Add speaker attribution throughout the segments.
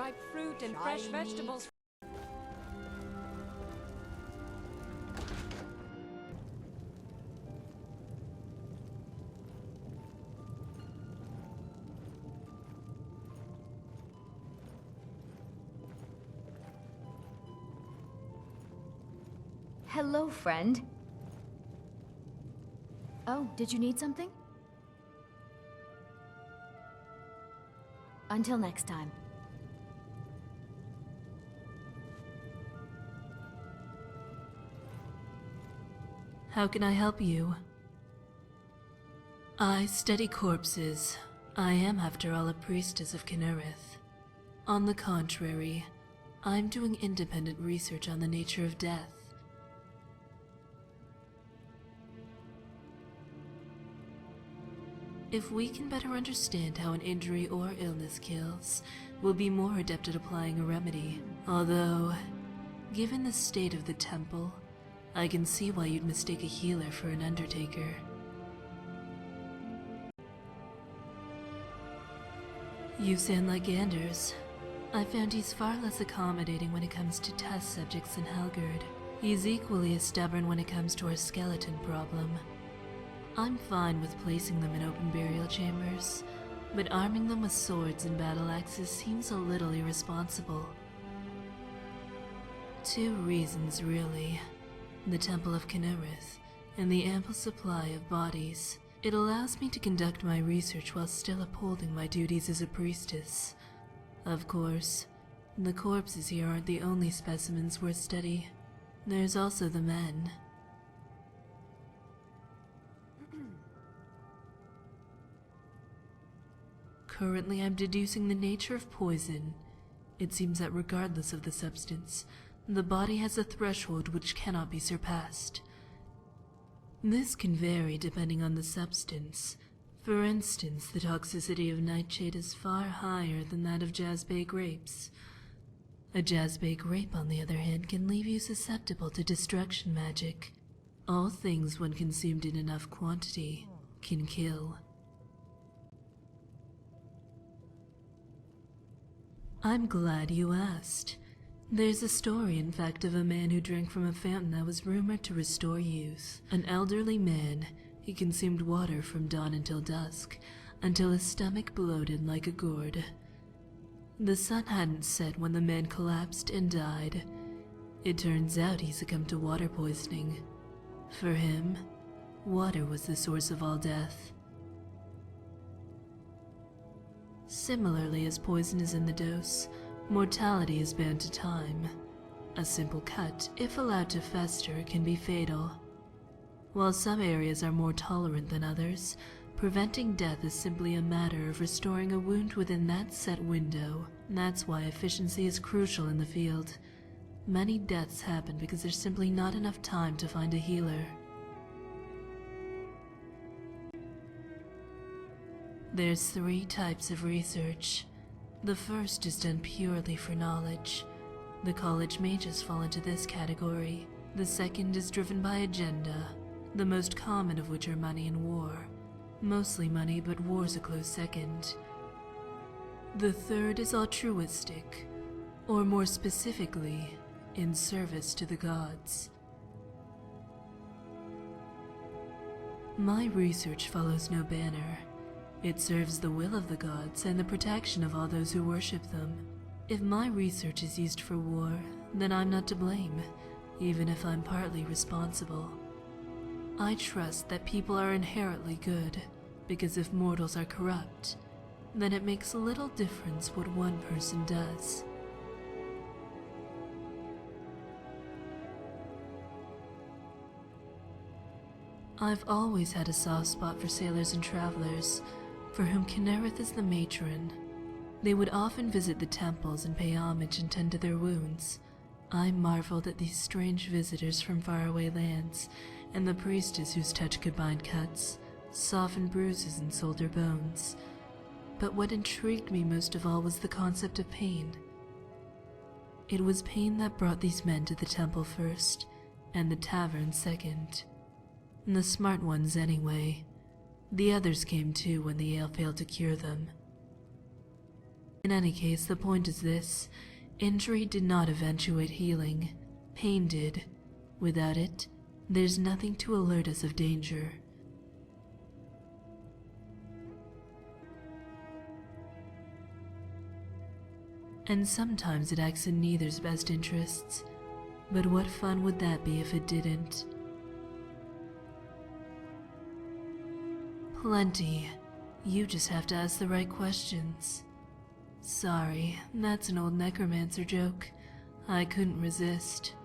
Speaker 1: ripe fruit and fresh vegetables.
Speaker 2: Hello, friend. Oh, did you need something? Until next time.
Speaker 3: How can I help you? I study corpses. I am, after all, a priestess of Kinnereth. On the contrary, I'm doing independent research on the nature of death. If we can better understand how an injury or illness kills, we'll be more adept at applying a remedy. Although, given the state of the temple, I can see why you'd mistake a healer for an undertaker. You sound like Anders. I found he's far less accommodating when it comes to test subjects than Helgerd. He's equally as stubborn when it comes to our skeleton problem. I'm fine with placing them in open burial chambers, but arming them with swords and battle axes seems a little irresponsible. Two reasons, really. The Temple of Kinnereth, and the ample supply of bodies. It allows me to conduct my research while still upholding my duties as a priestess. Of course, the corpses here aren't the only specimens worth study. There's also the men. Currently, I'm deducing the nature of poison. It seems that regardless of the substance, the body has a threshold which cannot be surpassed. This can vary depending on the substance. For instance, the toxicity of nightshade is far higher than that of jasbay grapes. A jasbay grape, on the other hand, can leave you susceptible to destruction magic. All things, when consumed in enough quantity, can kill. I'm glad you asked. There's a story, in fact, of a man who drank from a fountain that was rumored to restore youth. An elderly man, he consumed water from dawn until dusk, until his stomach bloated like a gourd. The sun hadn't set when the man collapsed and died. It turns out he succumbed to water poisoning. For him, water was the source of all death. Similarly, as poison is in the dose, mortality is bound to time. A simple cut, if allowed to fester, can be fatal. While some areas are more tolerant than others, preventing death is simply a matter of restoring a wound within that set window. That's why efficiency is crucial in the field. Many deaths happen because there's simply not enough time to find a healer. There's 3 types of research. The first is done purely for knowledge. The college mages fall into this category. The second is driven by agenda, the most common of which are money and war. Mostly money, but war's a close second. The third is altruistic, or more specifically, in service to the gods. My research follows no banner. It serves the will of the gods and the protection of all those who worship them. If my research is used for war, then I'm not to blame, even if I'm partly responsible. I trust that people are inherently good, because if mortals are corrupt, then it makes little difference what one person does. I've always had a soft spot for sailors and travelers, for whom Kinnereth is the matron. They would often visit the temples and pay homage and tend to their wounds. I marveled at these strange visitors from faraway lands, and the priestess whose touch could bind cuts, soften bruises, and solder bones. But what intrigued me most of all was the concept of pain. It was pain that brought these men to the temple first, and the tavern second. The smart ones anyway. The others came too when the ale failed to cure them. In any case, the point is this. Injury did not eventuate healing. Pain did. Without it, there's nothing to alert us of danger. And sometimes it acts in neither's best interests. But what fun would that be if it didn't? Plenty. You just have to ask the right questions. Sorry, that's an old necromancer joke. I couldn't resist.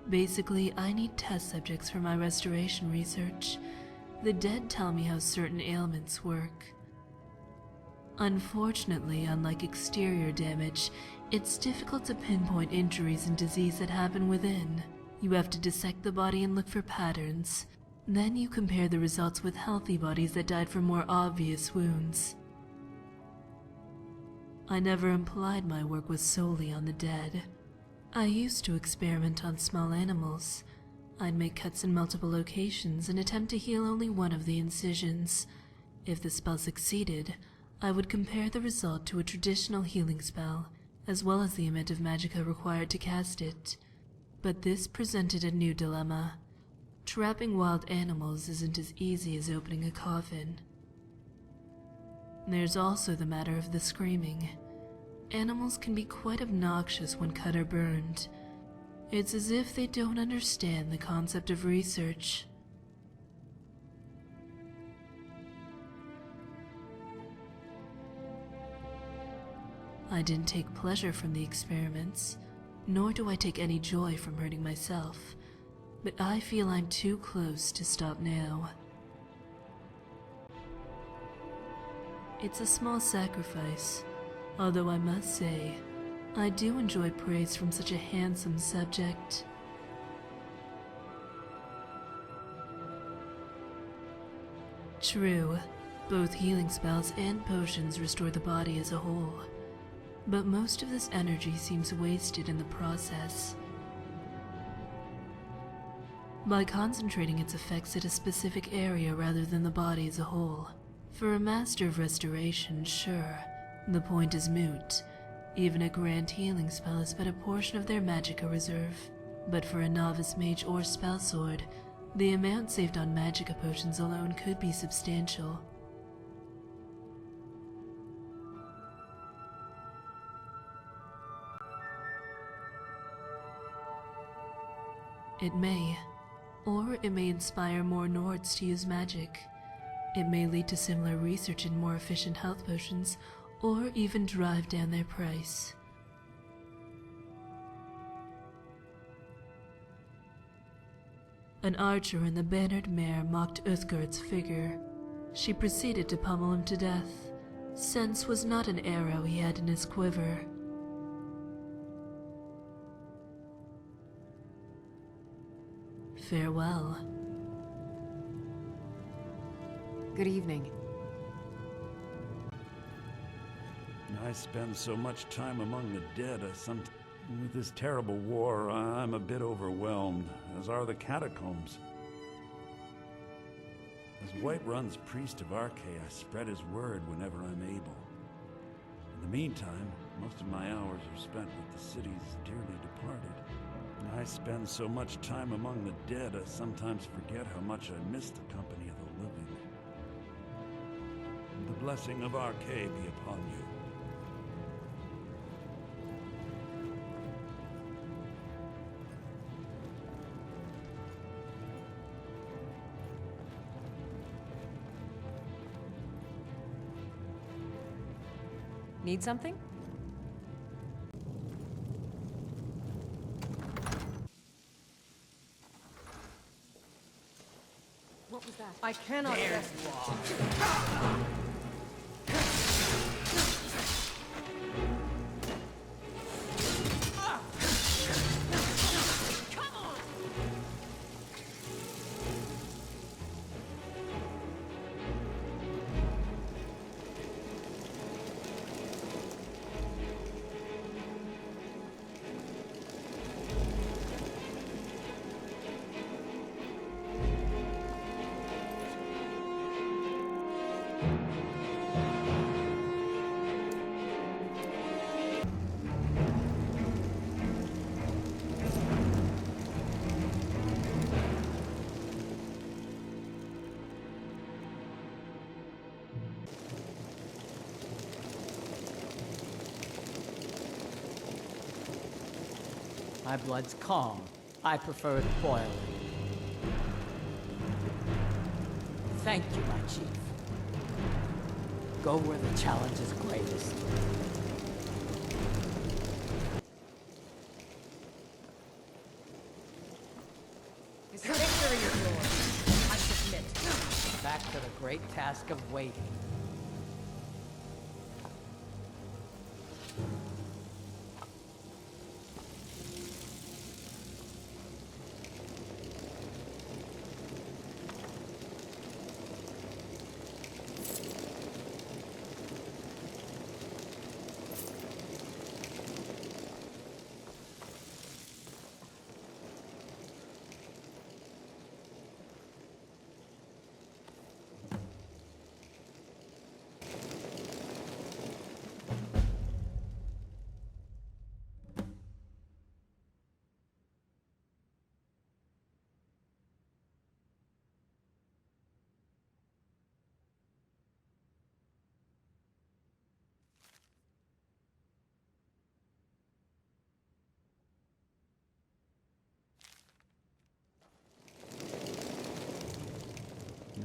Speaker 3: Basically, I need test subjects for my restoration research. The dead tell me how certain ailments work. Unfortunately, unlike exterior damage, it's difficult to pinpoint injuries and disease that happen within. You have to dissect the body and look for patterns. Then you compare the results with healthy bodies that died from more obvious wounds. I never implied my work was solely on the dead. I used to experiment on small animals. I'd make cuts in multiple locations and attempt to heal only one of the incisions. If the spell succeeded, I would compare the result to a traditional healing spell, as well as the amount of magicka required to cast it. But this presented a new dilemma. Trapping wild animals isn't as easy as opening a coffin. There's also the matter of the screaming. Animals can be quite obnoxious when cut or burned. It's as if they don't understand the concept of research. I didn't take pleasure from the experiments, nor do I take any joy from hurting myself, but I feel I'm too close to stop now. It's a small sacrifice, although I must say, I do enjoy praise from such a handsome subject. True, both healing spells and potions restore the body as a whole, but most of this energy seems wasted in the process. By concentrating its effects at a specific area rather than the body as a whole. For a master of restoration, sure, the point is moot. Even a grand healing spell is but a portion of their magicka reserve. But for a novice mage or spell sword, the amount saved on magicka potions alone could be substantial. It may. Or it may inspire more Nords to use magic. It may lead to similar research in more efficient health potions, or even drive down their price. An archer in the bannered mare mocked Uthgard's figure. She proceeded to pummel him to death. Sense was not an arrow he had in his quiver. Farewell.
Speaker 1: Good evening.
Speaker 4: I spend so much time among the dead. With this terrible war, I'm a bit overwhelmed, as are the catacombs. As Whiterun's priest of Archay, I spread his word whenever I'm able. In the meantime, most of my hours are spent with the city's dearly departed. I spend so much time among the dead, I sometimes forget how much I miss the company of the living. The blessing of Archay be upon you.
Speaker 1: Need something? What was that? I cannot rest.
Speaker 4: Come on.
Speaker 5: My blood's calm. I prefer it boiling. Thank you, my chief. Go where the challenge is greatest.
Speaker 1: His victory is yours. I submit.
Speaker 5: Back to the great task of waiting.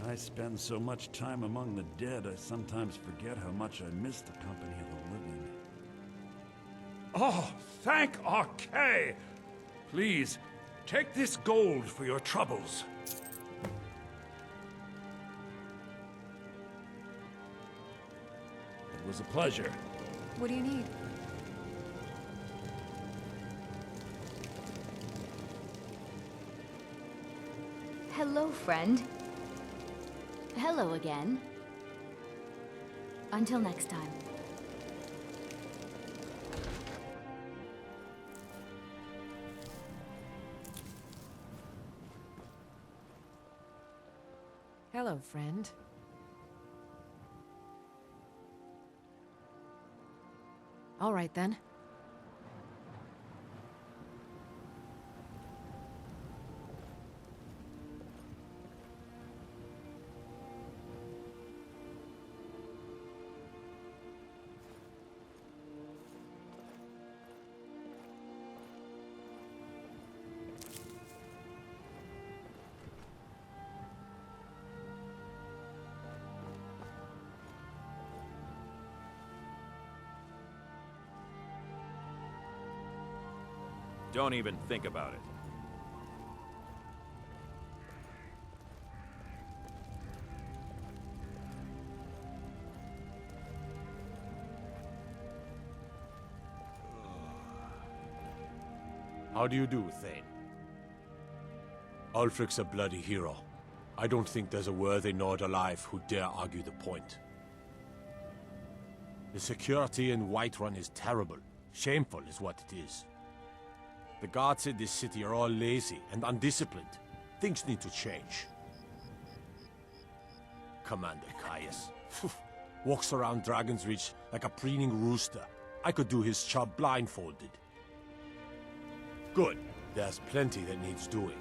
Speaker 4: I spend so much time among the dead, I sometimes forget how much I miss the company of the living. Oh, thank Arkay! Please, take this gold for your troubles. It was a pleasure.
Speaker 1: What do you need?
Speaker 2: Hello, friend. Hello again. Until next time.
Speaker 1: Hello, friend. All right, then.
Speaker 6: Don't even think about it.
Speaker 7: How do you do, Thane? Ulfric's a bloody hero. I don't think there's a worthy Nord alive who dare argue the point. The security in Whiterun is terrible. Shameful is what it is. The guards in this city are all lazy and undisciplined. Things need to change. Commander Caius. Walks around Dragon's Reach like a preening rooster. I could do his job blindfolded. Good. There's plenty that needs doing.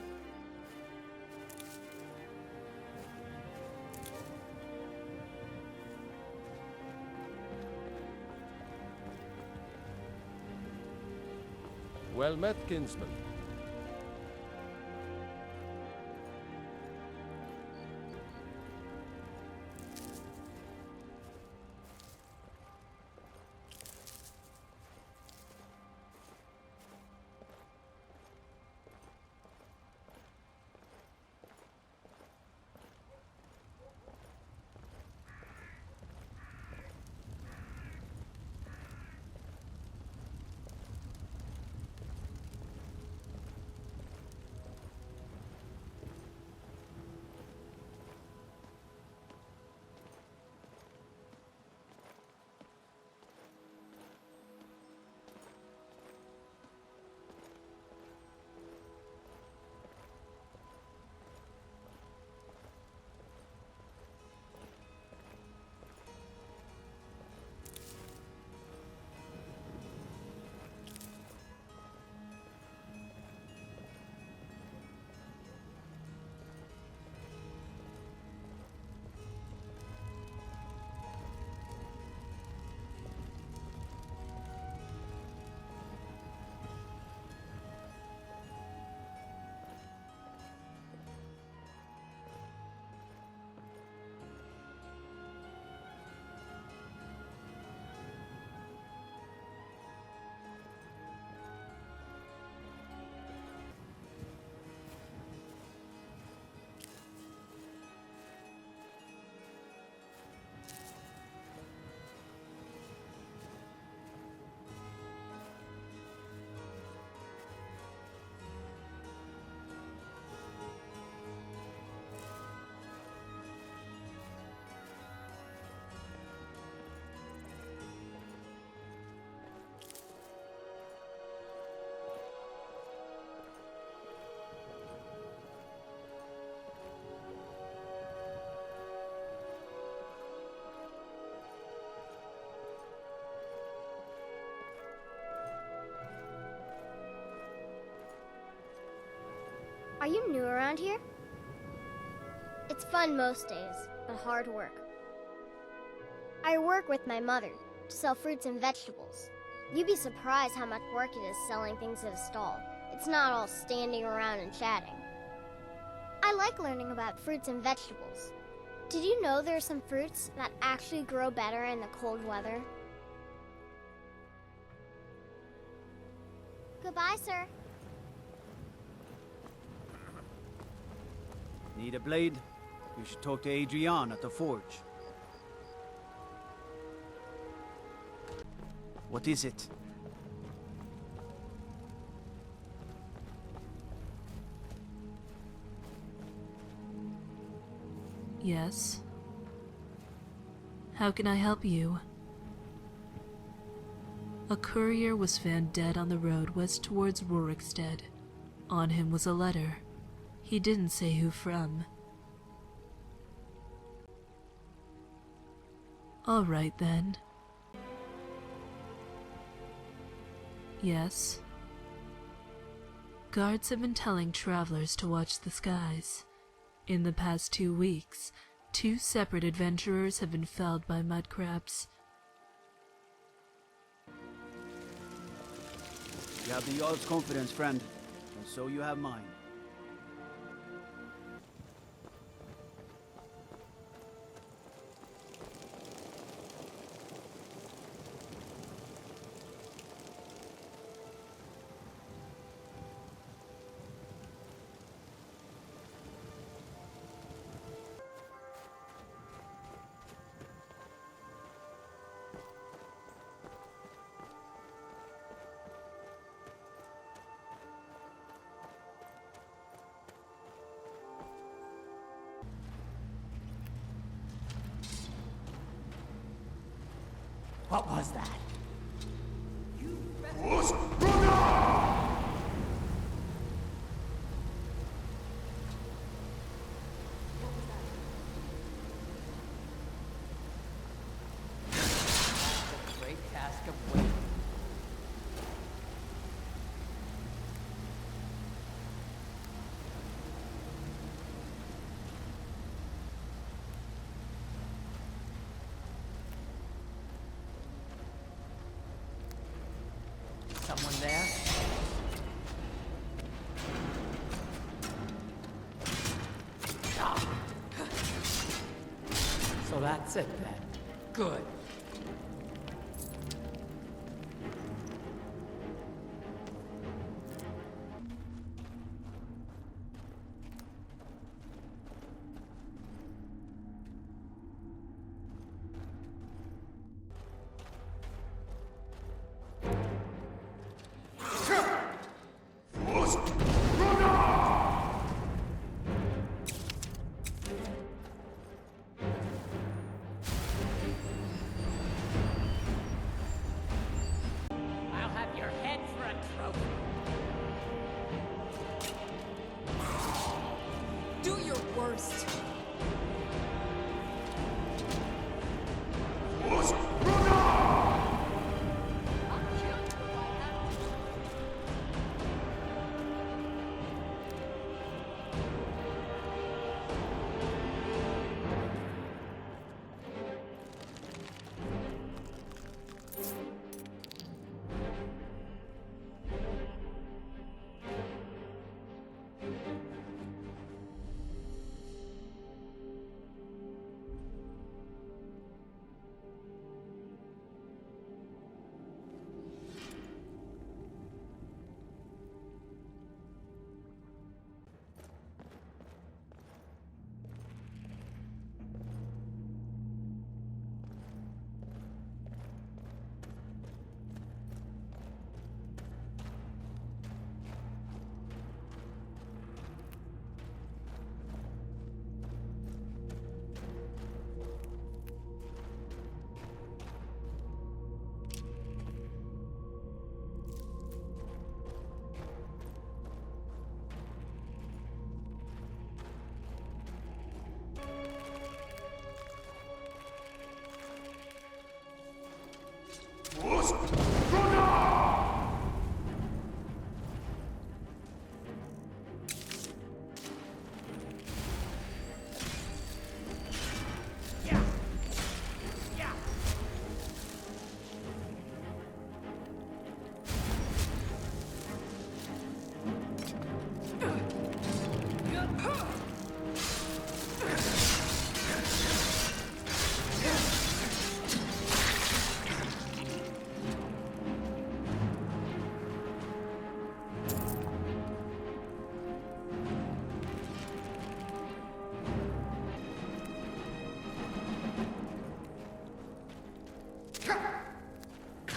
Speaker 8: Well met, kinsman. you new around here? It's fun most days, but hard work. I work with my mother to sell fruits and vegetables. You'd be surprised how much work it is selling things at a stall. It's not all standing around and chatting. I like learning about fruits and vegetables. Did you know there are some fruits that actually grow better in the cold weather? Goodbye, sir.
Speaker 9: Need a blade? You should talk to Adrian at the forge. What is it?
Speaker 3: Yes. How can I help you? A courier was found dead on the road west towards Rorikstead. On him was a letter. He didn't say who from. All right then. Yes. Guards have been telling travelers to watch the skies. In the past 2 weeks, 2 separate adventurers have been felled by mudcrabs.
Speaker 9: You have the Jarl's confidence, friend, and so you have mine.
Speaker 5: What was that? The great task of waiting. Someone there? Ah. So that's it then. Good.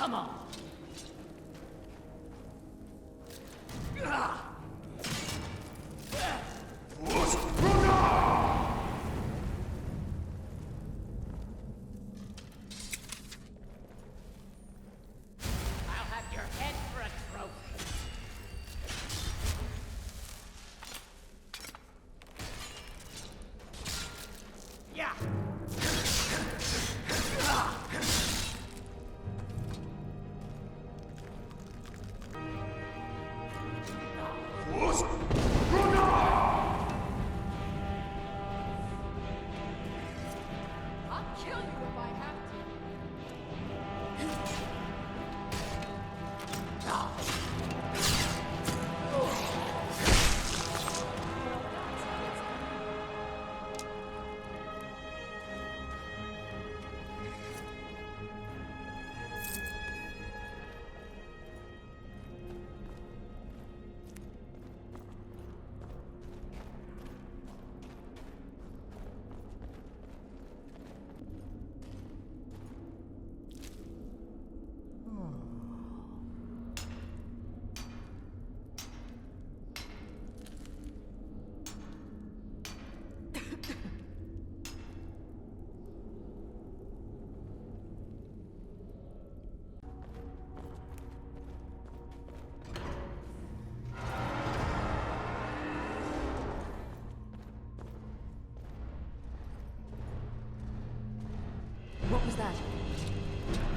Speaker 5: Come on. I'll have your head for a trophy. Yeah. I'll kill you if I have
Speaker 1: What was that?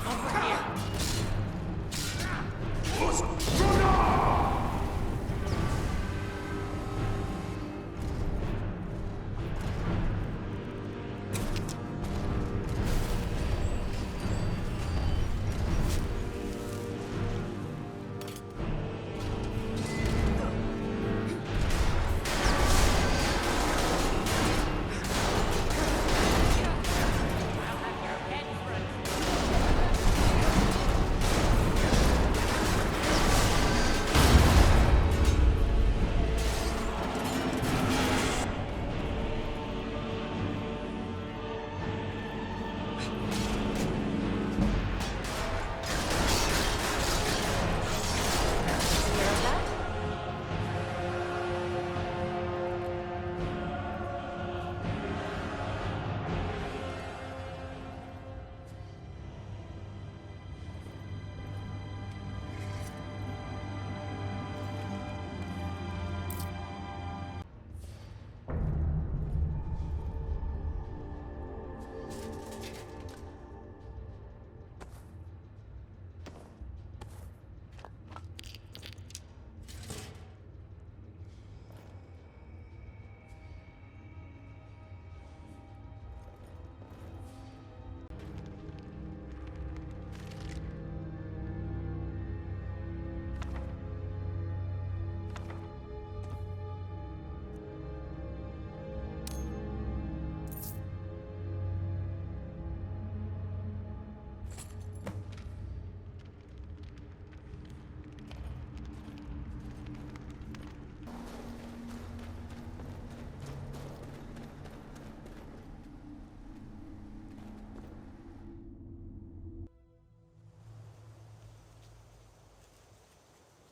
Speaker 5: over here. I'll have your head for a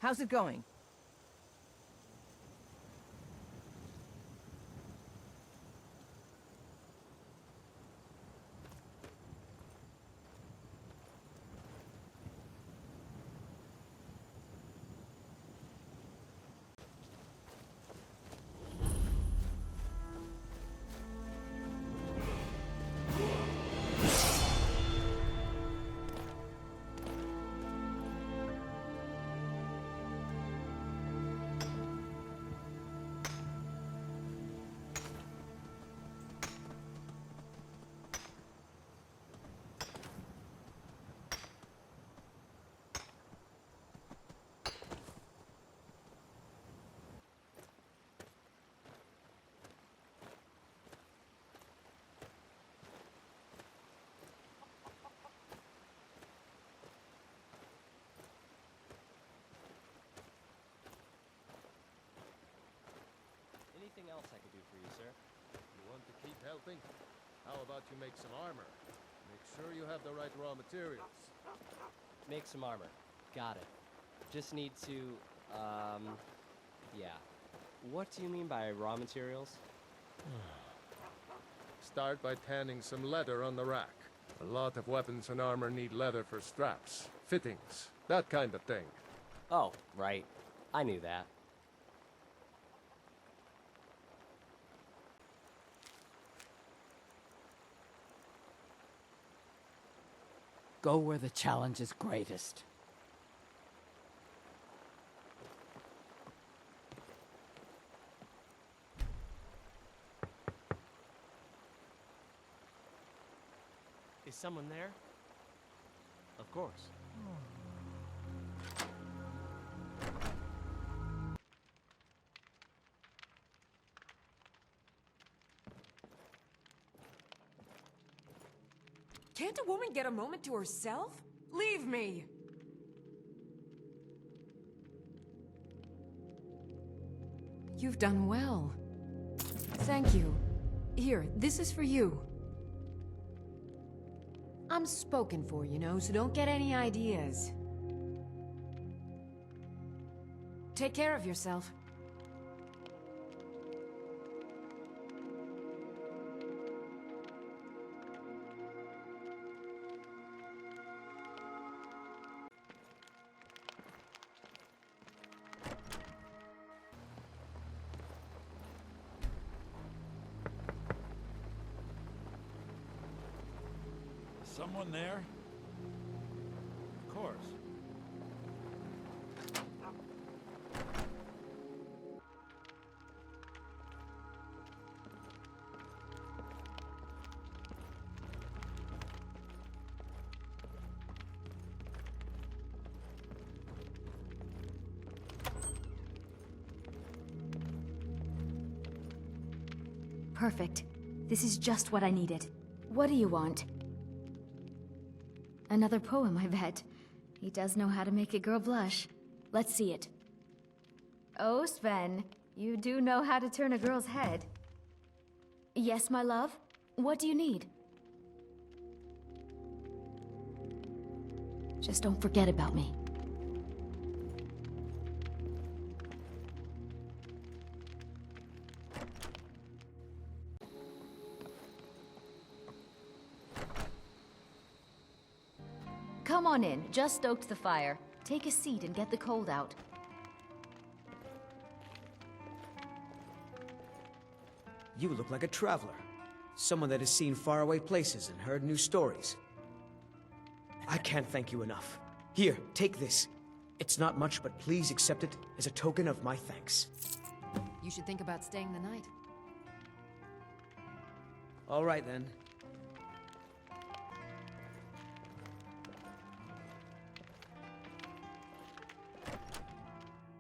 Speaker 1: How's it going?
Speaker 10: Anything else I could do for you, sir? You want to keep helping? How about you make some armor? Make sure you have the right raw materials. Make some armor. Got it. Just need to, yeah. What do you mean by raw materials?
Speaker 11: Start by tanning some leather on the rack. A lot of weapons and armor need leather for straps, fittings, that kind of thing.
Speaker 10: Oh, right. I knew that.
Speaker 5: Go where the challenge is greatest.
Speaker 10: Is someone there? Of course.
Speaker 12: Can't a woman get a moment to herself? Leave me! You've done well. Thank you. Here, this is for you. I'm spoken for, you know, so don't get any ideas. Take care of yourself.
Speaker 4: Someone there? Of course.
Speaker 2: Perfect. This is just what I needed. What do you want? Another poem, I bet. He does know how to make a girl blush. Let's see it. Oh, Sven, you do know how to turn a girl's head. Yes, my love? What do you need? Just don't forget about me. Come on in. Just stoked the fire. Take a seat and get the cold out.
Speaker 9: You look like a traveler. Someone that has seen faraway places and heard new stories. I can't thank you enough. Here, take this. It's not much, but please accept it as a token of my thanks.
Speaker 1: You should think about staying the night.
Speaker 9: All right, then.